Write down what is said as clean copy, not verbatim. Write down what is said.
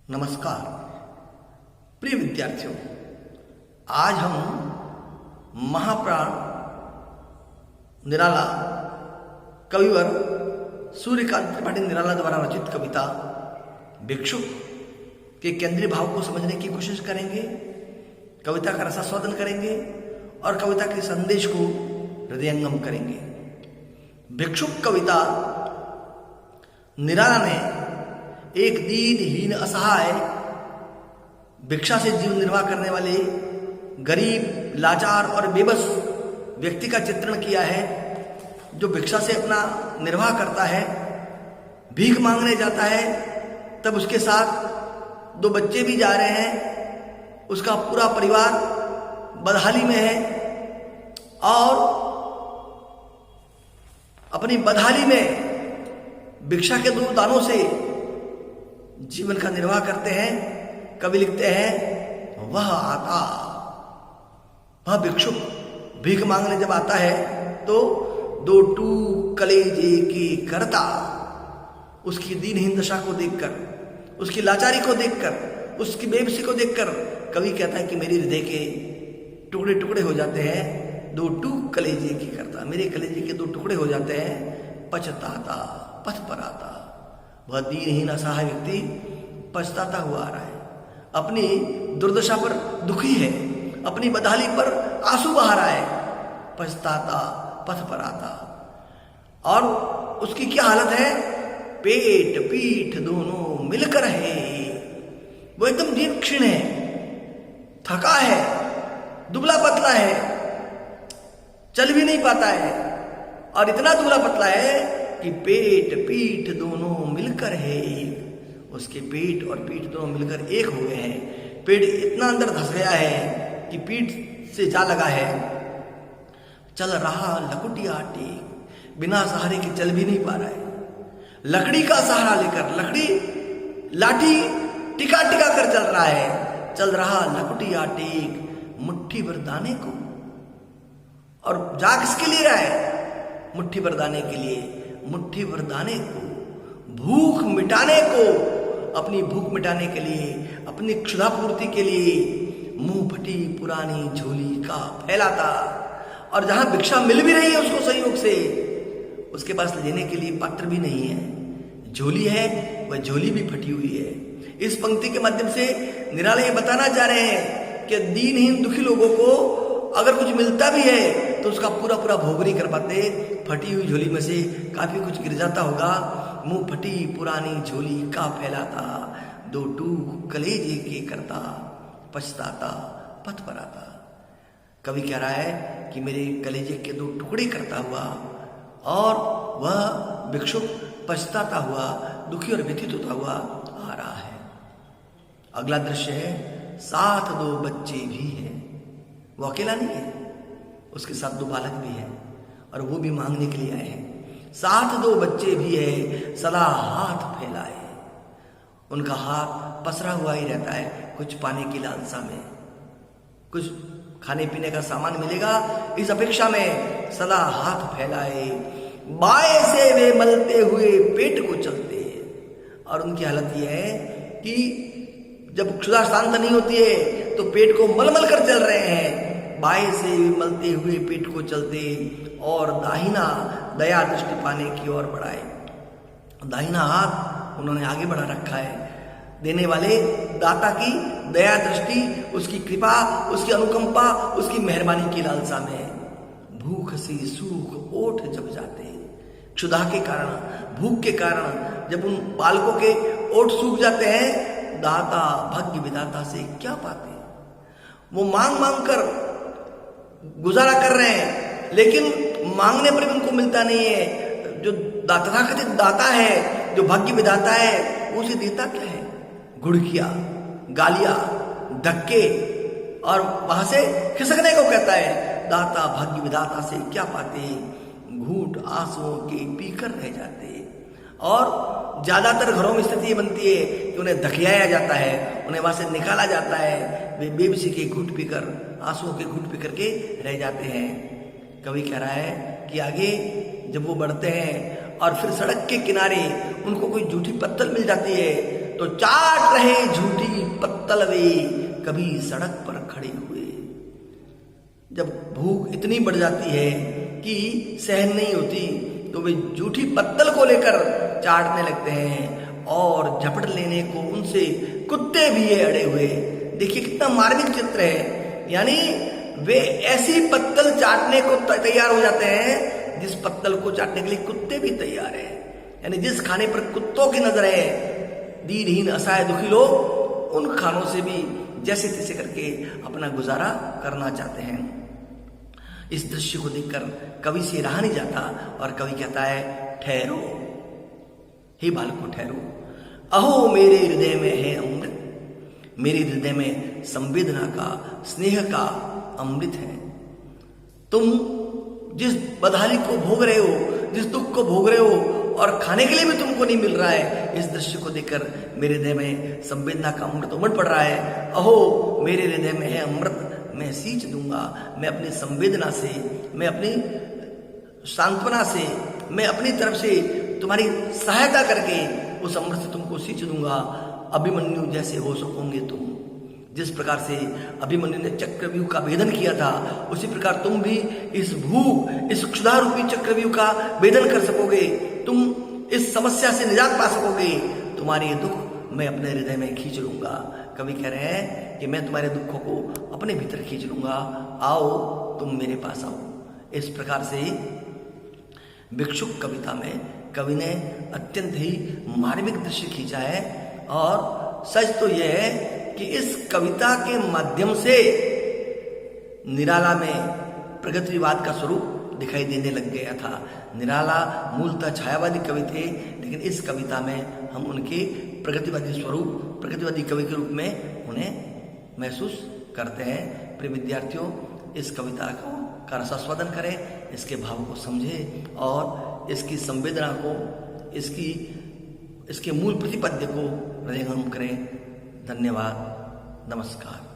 नमस्कार प्रिय विद्यार्थियों, आज हम महाप्राण निराला कविवर सूर्यकांत त्रिपाठी निराला द्वारा रचित कविता भिक्षुक के केंद्रीय भाव को समझने की कोशिश करेंगे। कविता का रसास्वादन करेंगे और कविता के संदेश को हृदयंगम करेंगे। भिक्षुक कविता निराला ने एक दीनहीन असहाय भिक्षा से जीवन निर्वाह करने वाले गरीब, लाचार और बेबस व्यक्ति का चित्रण किया है, जो भिक्षा से अपना निर्वाह करता है, भीख मांगने जाता है। तब उसके साथ दो बच्चे भी जा रहे हैं, उसका पूरा परिवार बदहाली में है और अपनी बदहाली में भिक्षा के दो दानों से जीवन का निर्वाह करते हैं। कवि लिखते हैं, वह भिक्षुक भीख मांगने जब आता है तो दो टूक कलेजे की करता, उसकी दीनहीन दशा को देखकर, उसकी लाचारी को देखकर, उसकी बेबसी को देखकर कवि कहता है कि मेरे हृदय के टुकड़े टुकड़े हो जाते हैं। दो टूक कलेजे की करता, मेरे कलेजे के दो टुकड़े हो जाते हैं। पछताता पथ पर आता, वह दीनहीन असहाय व्यक्ति पछताता हुआ आ रहा है, अपनी दुर्दशा पर दुखी है, अपनी बदहाली पर आंसू बहा रहा है। पछताता पथ पर आता, और उसकी क्या हालत है? पेट पीठ दोनों मिलकर है। वो एकदम दीन क्षीण है, थका है, दुबला पतला है, चल भी नहीं पाता है, और इतना दुबला पतला है कि पेट पीठ दोनों मिलकर है एक। उसके पेट और पीठ दोनों मिलकर एक हो गए हैं। पेट इतना अंदर धस गया है कि पीठ से जा लगा है। चल रहा लकुटिया टेक, बिना सहारे के चल भी नहीं पा रहा है। लकड़ी का सहारा लेकर, लाठी टिका टिका कर चल रहा है। चल रहा लकुटिया टेक, मुट्ठी भर दाने को। और जा किसके लिए रहा है? मुट्ठी भर दाने के लिए, मुट्ठी भर दाने को, भूख मिटाने को, अपनी भूख मिटाने के लिए, अपनी क्षुधा पूर्ति के लिए मुंह फटी पुरानी झोली का फैलाता। और जहां भिक्षा मिल भी रही है उसको संयोग से, उसके पास लेने के लिए पात्र भी नहीं है। झोली है, वह झोली भी फटी हुई है। इस पंक्ति के माध्यम से निराला ये बताना चाह रहे हैं कि दीनहीन दुखी लोगों को अगर कुछ मिलता भी है तो उसका पूरा पूरा भोग नहीं कर पाते। फटी हुई झोली में से काफी कुछ गिर जाता होगा। मुंह फटी पुरानी झोली का फैलाता, दो टूक कलेजे के करता, पछताता पथ पर आता। कवि कह रहा है कि मेरे कलेजे के दो टुकड़े करता हुआ, और वह भिक्षुक पछताता हुआ, दुखी और व्यथित होता हुआ आ रहा है। अगला दृश्य है, साथ दो बच्चे भी हैं। वो अकेला नहीं है, उसके साथ दो बालक भी हैं, और वो भी मांगने के लिए आए हैं। साथ दो बच्चे भी है, सदा हाथ फैलाए। उनका हाथ पसरा हुआ ही रहता है, कुछ पाने की लालसा में, कुछ खाने पीने का सामान मिलेगा इस अपेक्षा में सदा हाथ फैलाए। बाएं से वे मलते हुए पेट को चलते। और उनकी हालत यह है कि जब क्षुधा शांत नहीं होती है तो पेट को मलमल कर चल रहे हैं। बाएं से मलते हुए पेट को चलते, और दाहिना दया दृष्टि पाने की ओर बढ़ाए। दाहिना हाथ उन्होंने आगे बढ़ा रखा है। देने वाले दाता की दया दृष्टि, उसकी कृपा, उसकी अनुकंपा, उसकी मेहरबानी की लालसा में भूख से सूख ओठ जब जाते। क्षुधा के कारण, भूख के कारण जब उन बालकों के ओठ सूख जाते हैं, दाता भाग्य विधाता से क्या पाते? वो मांग मांग कर गुजारा कर रहे हैं, लेकिन मांगने पर भी उनको मिलता नहीं है। जो तथाकथित दाता है, जो भाग्य विधाता है, वो उसे देता क्या है? घुड़कियां, गालियां, धक्के, और वहां से खिसकने को कहता है। दाता भाग्य विधाता से क्या पाते? घूट आंसुओं के पीकर रह जाते। और ज्यादातर घरों में स्थिति ये बनती है कि उन्हें धकियाया जाता है, उन्हें वहां से निकाला जाता है। वे बेबसी के घूट पीकर, आंसुओं के घूट पीकर के रह जाते हैं। कवि कह रहा है कि आगे जब वो बढ़ते हैं और फिर सड़क के किनारे उनको कोई जूठी पत्तल मिल जाती है तो चाट रहे झूठी पत्तल वे, कभी सड़क पर खड़े हुए। जब भूख इतनी बढ़ जाती है कि सहन नहीं होती तो वे झूठी पत्तल को लेकर चाटने लगते हैं और झपट लेने को उनसे कुत्ते भी है अड़े हुए। देखिए कितना मार्मिक चित्र है, यानी वे ऐसी पत्तल चाटने को तैयार हो जाते हैं जिस पत्तल को चाटने के लिए कुत्ते भी तैयार हैं। यानी जिस खाने पर कुत्तों की नजर है, दीनहीन असहाय दुखी लोग उन खानों से भी जैसे तैसे करके अपना गुजारा करना चाहते हैं। इस दृश्य को देखकर कवि से रहा नहीं जाता और कवि कहता है, ठहरो हे बालकों ठहरो, अहो मेरे हृदय में है अमृत, मेरे हृदय में संवेदना का स्नेह का अमृत है। तुम जिस बदहाली को भोग रहे हो, जिस दुख को भोग रहे हो और खाने के लिए भी तुमको नहीं मिल रहा है, इस दृश्य को देखकर मेरे हृदय में संवेदना का अमृत उमड़ पड़ रहा है। अहो मेरे हृदय में है अमृत, मैं सींच दूंगा, मैं अपनी संवेदना से, मैं अपनी सांत्वना से, मैं अपनी तरफ से तुम्हारी सहायता करके उस अमृत से तुमको सींच दूंगा। अभिमन्यु जैसे हो सकोगे तुम। जिस प्रकार से अभिमन्यु ने चक्रव्यूह का भेदन किया था, उसी प्रकार तुम भी इस भूख, इस क्षुधा रूपी चक्रव्यूह का भेदन कर सकोगे। तुम इस समस्या से निजात पा सकोगे। तुम्हारे ये दुख मैं अपने हृदय में खींच लूंगा। कवि कह रहे हैं कि मैं तुम्हारे दुखों को अपने भीतर खींच लूंगा, आओ तुम मेरे पास आओ। इस प्रकार से भिक्षुक कविता में कवि ने अत्यंत ही मार्मिक दृश्य खींचा है। और सच तो यह है कि इस कविता के माध्यम से निराला में प्रगतिवाद का स्वरूप दिखाई देने लग गया था। निराला मूलतः छायावादी कवि थे, लेकिन इस कविता में हम उनके प्रगतिवादी स्वरूप, प्रगतिवादी कवि के रूप में उन्हें महसूस करते हैं। प्रिय विद्यार्थियों, इस कविता का रसास्वादन करें, इसके भाव को समझें और इसकी संवेदना को, इसके मूल प्रतिपद्य को हृदयंगम करें। धन्यवाद, नमस्कार।